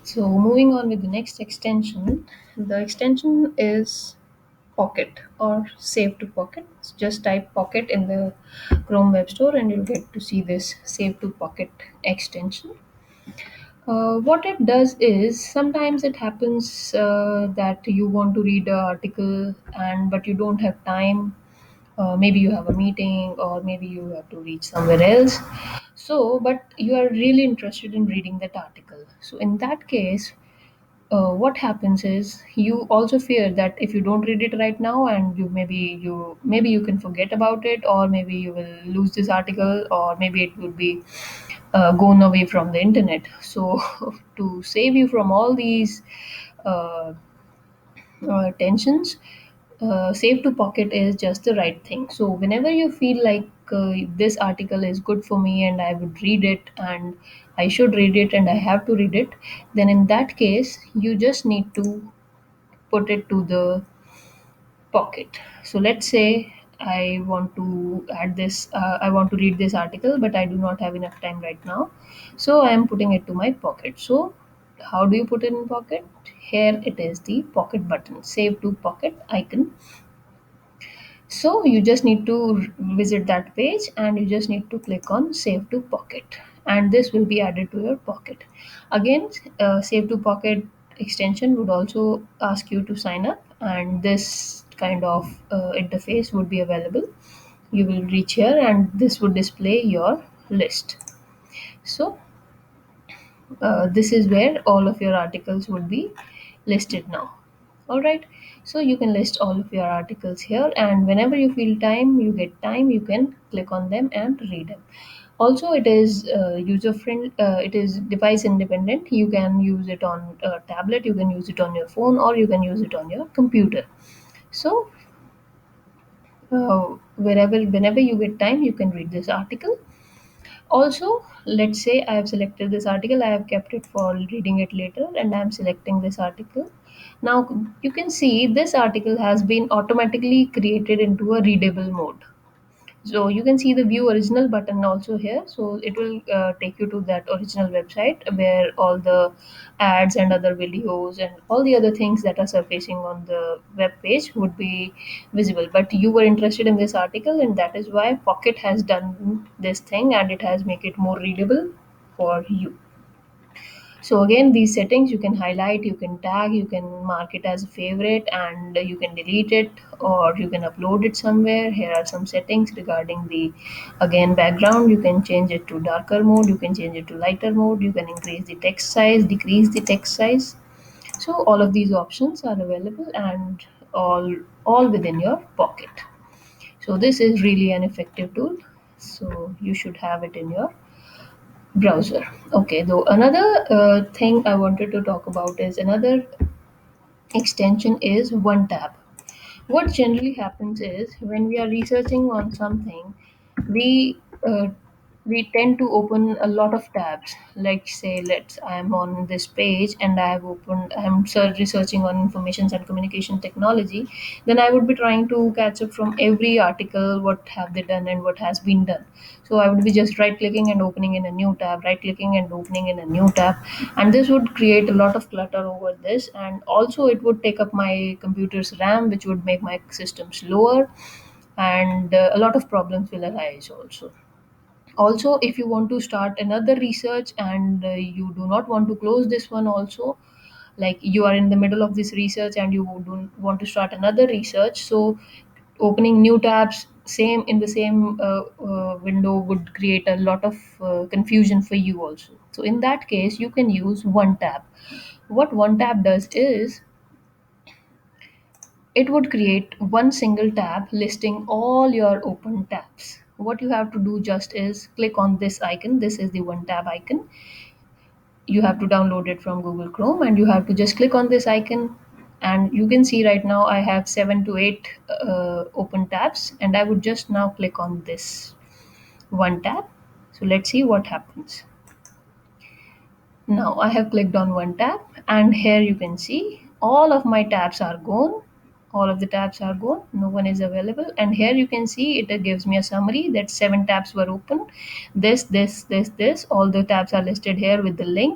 So moving on with the next extension, the extension is Pocket or Save to Pocket. So just type Pocket in the Chrome Web Store and you'll get to see this Save to Pocket extension. What it does is sometimes it happens that you want to read an article and but you don't have time. Maybe you have a meeting or maybe you have to reach somewhere else. So, but you are really interested in reading that article. So in that case, what happens is you also fear that if you don't read it right now and you can forget about it, or maybe you will lose this article, or maybe it would be gone away from the internet. So to save you from all these uh, tensions, save to pocket is just the right thing. So whenever you feel like this article is good for me and I would read it and I should read it and I have to read it, then in that case you just need to put it to the pocket. So let's say I want to add this, I want to read this article, but I do not have enough time right now. So I am putting it to my pocket. So how do you put it in pocket? Here it is the pocket button, save to pocket icon. So you just need to visit that page and you just need to click on Save to Pocket, and this will be added to your pocket. Again, Save to Pocket extension would also ask you to sign up, and this kind of interface would be available. You will reach here and this would display your list. So this is where all of your articles would be listed now. All right, so you can list all of your articles here, and whenever you feel time, you get time, you can click on them and read them. Also, it is user friendly, it is device independent. You can use it on a tablet, you can use it on your phone, or you can use it on your computer. So whenever you get time, you can read this article. Also, let's say I have selected this article, I have kept it for reading it later, and I am selecting this article. Now you can see this article has been automatically created into a readable mode. So you can see the view original button also here. So it will take you to that original website where all the ads and other videos and all the other things that are surfacing on the web page would be visible. But you were interested in this article, and that is why Pocket has done this thing and it has make it more readable for you. So again, these settings you can highlight, you can tag, you can mark it as a favorite, and you can delete it or you can upload it somewhere. Here are some settings regarding the, again, background. You can change it to darker mode, you can change it to lighter mode, you can increase the text size, decrease the text size. So all of these options are available and all within your pocket. So this is really an effective tool. So you should have it in your browser. Okay, though another thing I wanted to talk about is another extension is one tab. What generally happens is when we are researching on something, we we tend to open a lot of tabs. Like say, let's I am on this page and I'm researching on information and communication technology. Then I would be trying to catch up from every article, what have they done and what has been done. So I would be just right clicking and opening in a new tab, right clicking and opening in a new tab, and this would create a lot of clutter over this, and also it would take up my computer's RAM, which would make my system slower, and a lot of problems will arise also. Also, if you want to start another research and you do not want to close this one also, like you are in the middle of this research and you don't want to start another research, so opening new tabs same in the same window would create a lot of confusion for you also. So in that case you can use one tab. What one tab does is it would create one single tab listing all your open tabs. What you have to do just is click on this icon. This is the one tab icon. You have to download it from Google Chrome and you have to just click on this icon. And you can see right now I have 7 to 8 open tabs, and I would just now click on this one tab. So let's see what happens. Now I have clicked on one tab, and here you can see all of my tabs are gone. All of the tabs are gone. No one is available. And here you can see it gives me a summary that 7 tabs were open. This. All the tabs are listed here with the link.